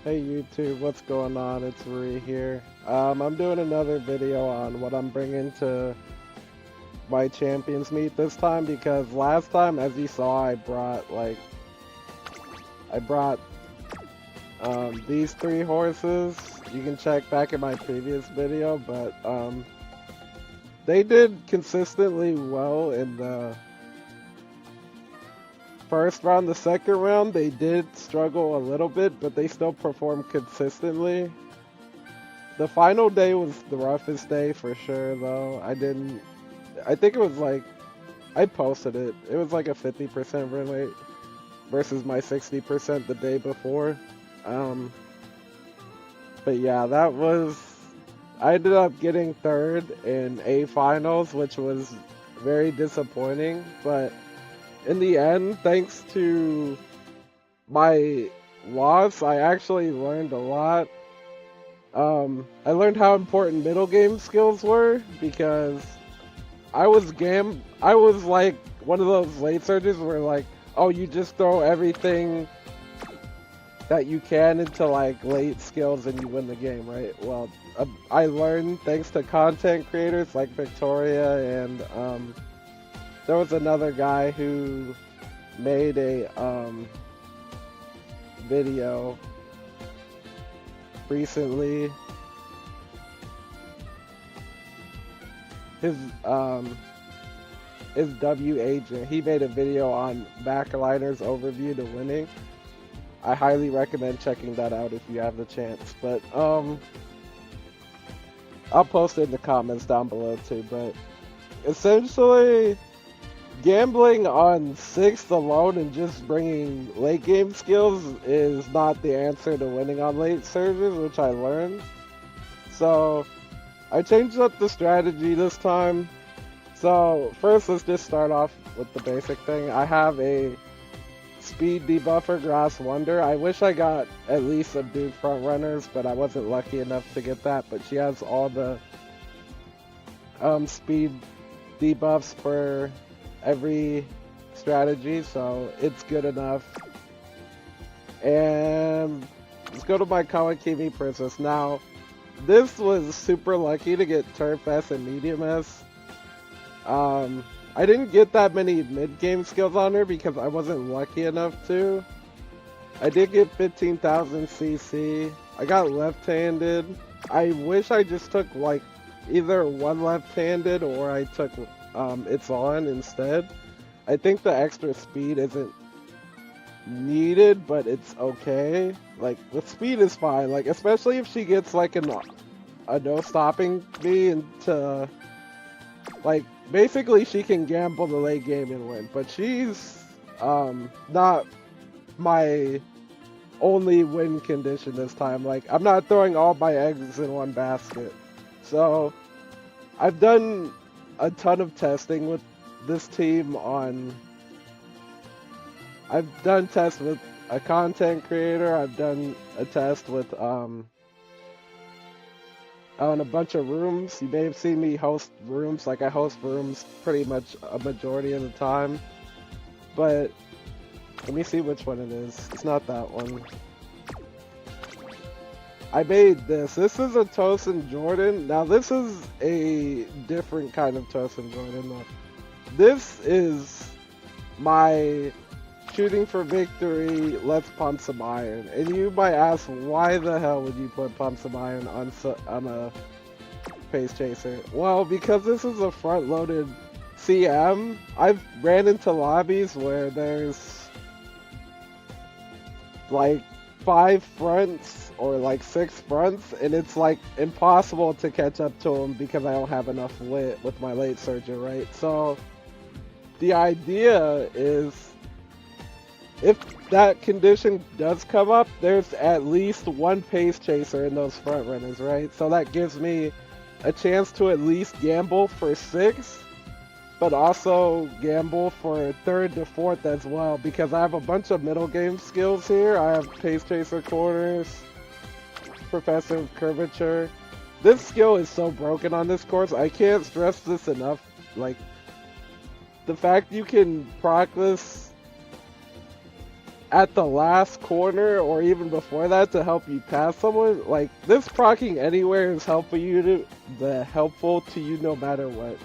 Hey YouTube, what's going on? It's Ree here. I'm doing another video on what I'm bringing to my champions meet this time because last time, as you saw, I brought these three horses. You can check back in my previous video, but they did consistently well in the first round. The second round, they did struggle a little bit, but they still performed consistently. The final day was the roughest day for sure, though. I think it was like, I posted it. It was like a 50% win rate versus my 60% the day before. Um, but yeah, I ended up getting third in A finals, which was very disappointing. But in the end, thanks to my loss, I actually learned a lot. I learned how important middle game skills were because I was like one of those late surges where like, oh, you just throw everything that you can into like late skills and you win the game, right? Well, I learned thanks to content creators like Victoria and there was another guy who made a video recently. His W Agent. He made a video on backliners overview to winning. I highly recommend checking that out if you have the chance. But I'll post it in the comments down below too. But essentially, gambling on 6th alone and just bringing late game skills is not the answer to winning on late surges, which I learned. So I changed up the strategy this time. So first, let's just start off with the basic thing. I have a speed debuffer, Grass Wonder. I wish I got at least subdued front runners, but I wasn't lucky enough to get that. But she has all the speed debuffs for every strategy, so it's good enough. And let's go to my Kawakami Princess. Now, this was super lucky to get Turf S and Medium S. I didn't get that many mid-game skills on her because I wasn't lucky enough to. I did get 15,000 CC. I got left-handed. I wish I just took like either one left-handed or I took It's On instead. I think the extra speed isn't needed, but it's okay. Like, the speed is fine, like, especially if she gets like a no stopping me into, like, basically she can gamble the late game and win, but she's not my only win condition this time. Like, I'm not throwing all my eggs in one basket. So I've done a ton of testing with this team I've done tests with a content creator, I've done a test with on a bunch of rooms. You may have seen me host rooms, like I host rooms pretty much a majority of the time. But let me see which one it is. It's not that one. I made this. This is a Tosin Jordan. Now this is a different kind of Tosin Jordan though. This is my shooting for victory, let's pump some iron. And you might ask, why the hell would you put pump some iron on a pace chaser? Well, because this is a front-loaded CM. I've ran into lobbies where there's like 5 fronts or like 6 fronts, and it's like impossible to catch up to them because I don't have enough lit with my late surger, right? So the idea is, if that condition does come up, there's at least one pace chaser in those front runners, right? So that gives me a chance to at least gamble for 6, but also gamble for 3rd to 4th as well, because I have a bunch of middle game skills here. I have pace chaser corners, professor of curvature. This skill is so broken on this course. I can't stress this enough. Like, the fact you can proc this at the last corner or even before that to help you pass someone. Like this proccing anywhere is helpful to you no matter what.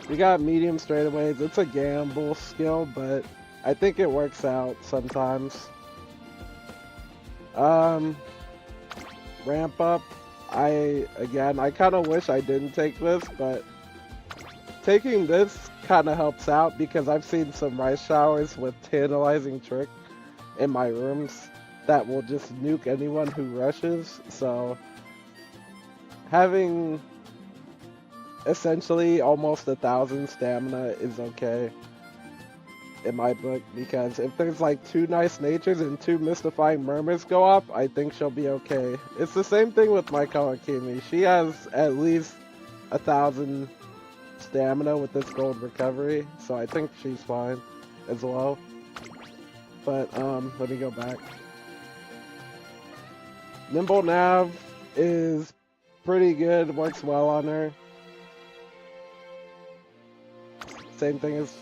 We got medium straightaways. It's a gamble skill, but I think it works out sometimes. Ramp up. I kind of wish I didn't take this, but taking this kind of helps out because I've seen some rice showers with tantalizing trick in my rooms that will just nuke anyone who rushes. So having essentially almost 1,000 stamina is okay in my book, because if there's like 2 nice natures and 2 mystifying murmurs go up, I think she'll be okay. It's the same thing with my Kawakami. She has at least 1,000 stamina with this gold recovery, so I think she's fine as well. But let me go back. Nimble Nav is pretty good, works well on her. Same thing as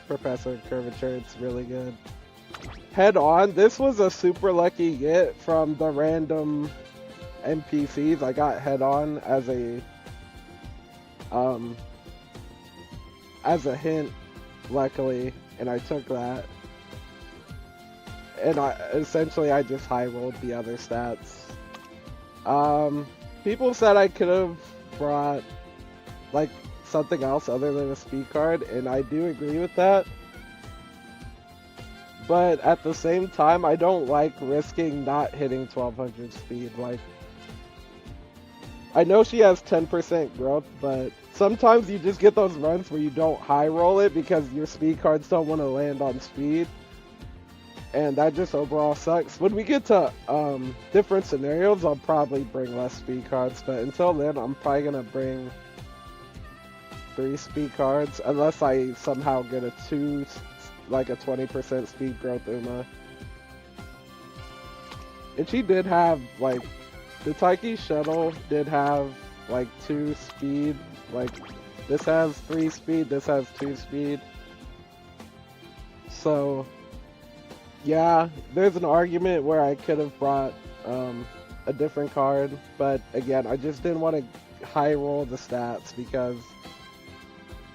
Professor Curvature, it's really good. Head On, this was a super lucky get from the random NPCs. I got Head On as a hint, luckily, and I took that. And I just high rolled the other stats. People said I could have brought like something else other than a speed card, and I do agree with that. But at the same time, I don't like risking not hitting 1200 speed. Like, I know she has 10% growth, but sometimes you just get those runs where you don't high roll it because your speed cards don't want to land on speed. And that just overall sucks. When we get to different scenarios, I'll probably bring less speed cards, but until then, I'm probably going to bring 3 speed cards, unless I somehow get a 20% speed growth Uma. And she did have, like, the Taiki Shuttle did have, like, 2 speed. Like, this has 3 speed, this has 2 speed. So, yeah, there's an argument where I could have brought a different card, but again, I just didn't want to high roll the stats because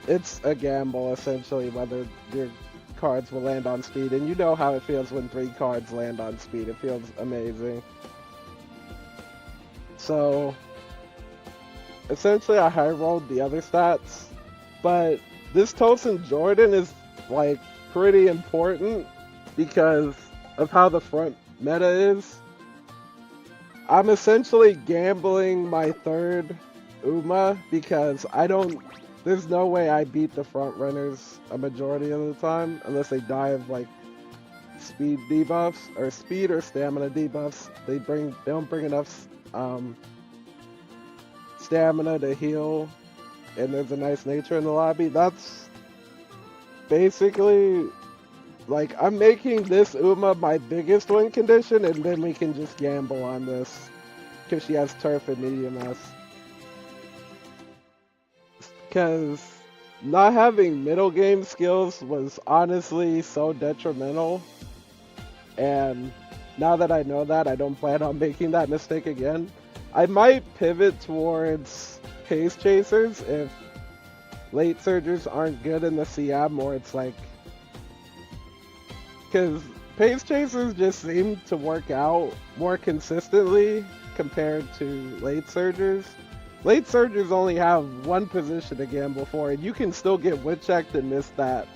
it's a gamble, essentially, whether your cards will land on speed, and you know how it feels when 3 cards land on speed. It feels amazing. So, essentially, I high rolled the other stats, but this Tosin Jordan is, like, pretty important because of how the front meta is. I'm essentially gambling my 3rd Uma because there's no way I beat the front runners a majority of the time unless they die of like speed debuffs or speed or stamina debuffs. They don't bring enough stamina to heal, and there's a nice nature in the lobby. That's basically like I'm making this Uma my biggest win condition, and then we can just gamble on this because she has turf and medium S. Because not having middle game skills was honestly so detrimental, and now that I know that, I don't plan on making that mistake again. I might pivot towards pace chasers if late surgers aren't good in the CM, or it's like, because pace chasers just seem to work out more consistently compared to late surgers. Late surgers only have 1 position to gamble for, and you can still get woodchecked and miss that.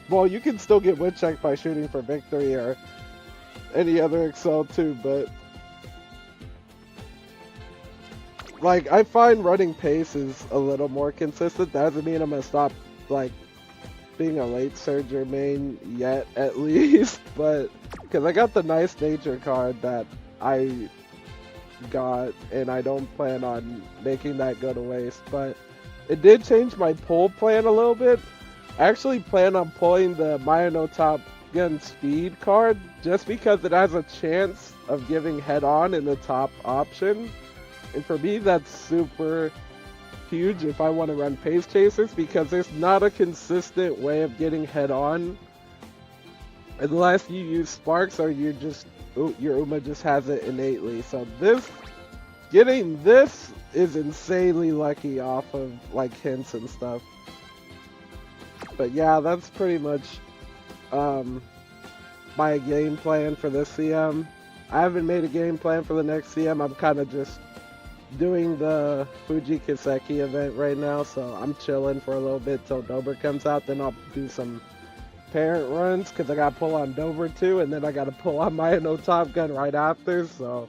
Well, you can still get woodchecked by shooting for victory or any other Excel too, but like I find running pace is a little more consistent. That doesn't mean I'm gonna stop like being a late surger main yet, at least, but because I got the nice nature card that I got, and I don't plan on making that go to waste. But it did change my pull plan a little bit. I actually plan on pulling the Mayano Top Gun Speed card just because it has a chance of giving head on in the top option, and for me that's super huge if I want to run pace chasers because there's not a consistent way of getting head on unless you use sparks or your Uma just has it innately. So getting this is insanely lucky off of like hints and stuff. But yeah, that's pretty much my game plan for this CM. I haven't made a game plan for the next CM. I'm kind of just doing the Fuji Kiseki event right now, so I'm chilling for a little bit till Dober comes out. Then I'll do some parent runs because I got to pull on Dober too, and then I got to pull on Maya no Top Gun right after. So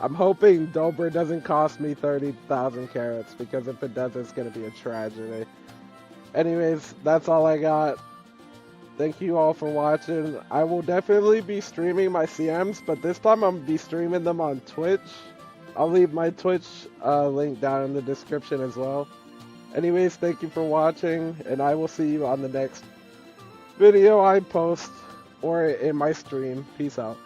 I'm hoping Dober doesn't cost me 30,000 carats, because if it does, it's going to be a tragedy. Anyways, that's all I got. Thank you all for watching. I will definitely be streaming my CMs, but this time I'm going to be streaming them on Twitch. I'll leave my Twitch link down in the description as well. Anyways, thank you for watching, and I will see you on the next video I post or in my stream. Peace out.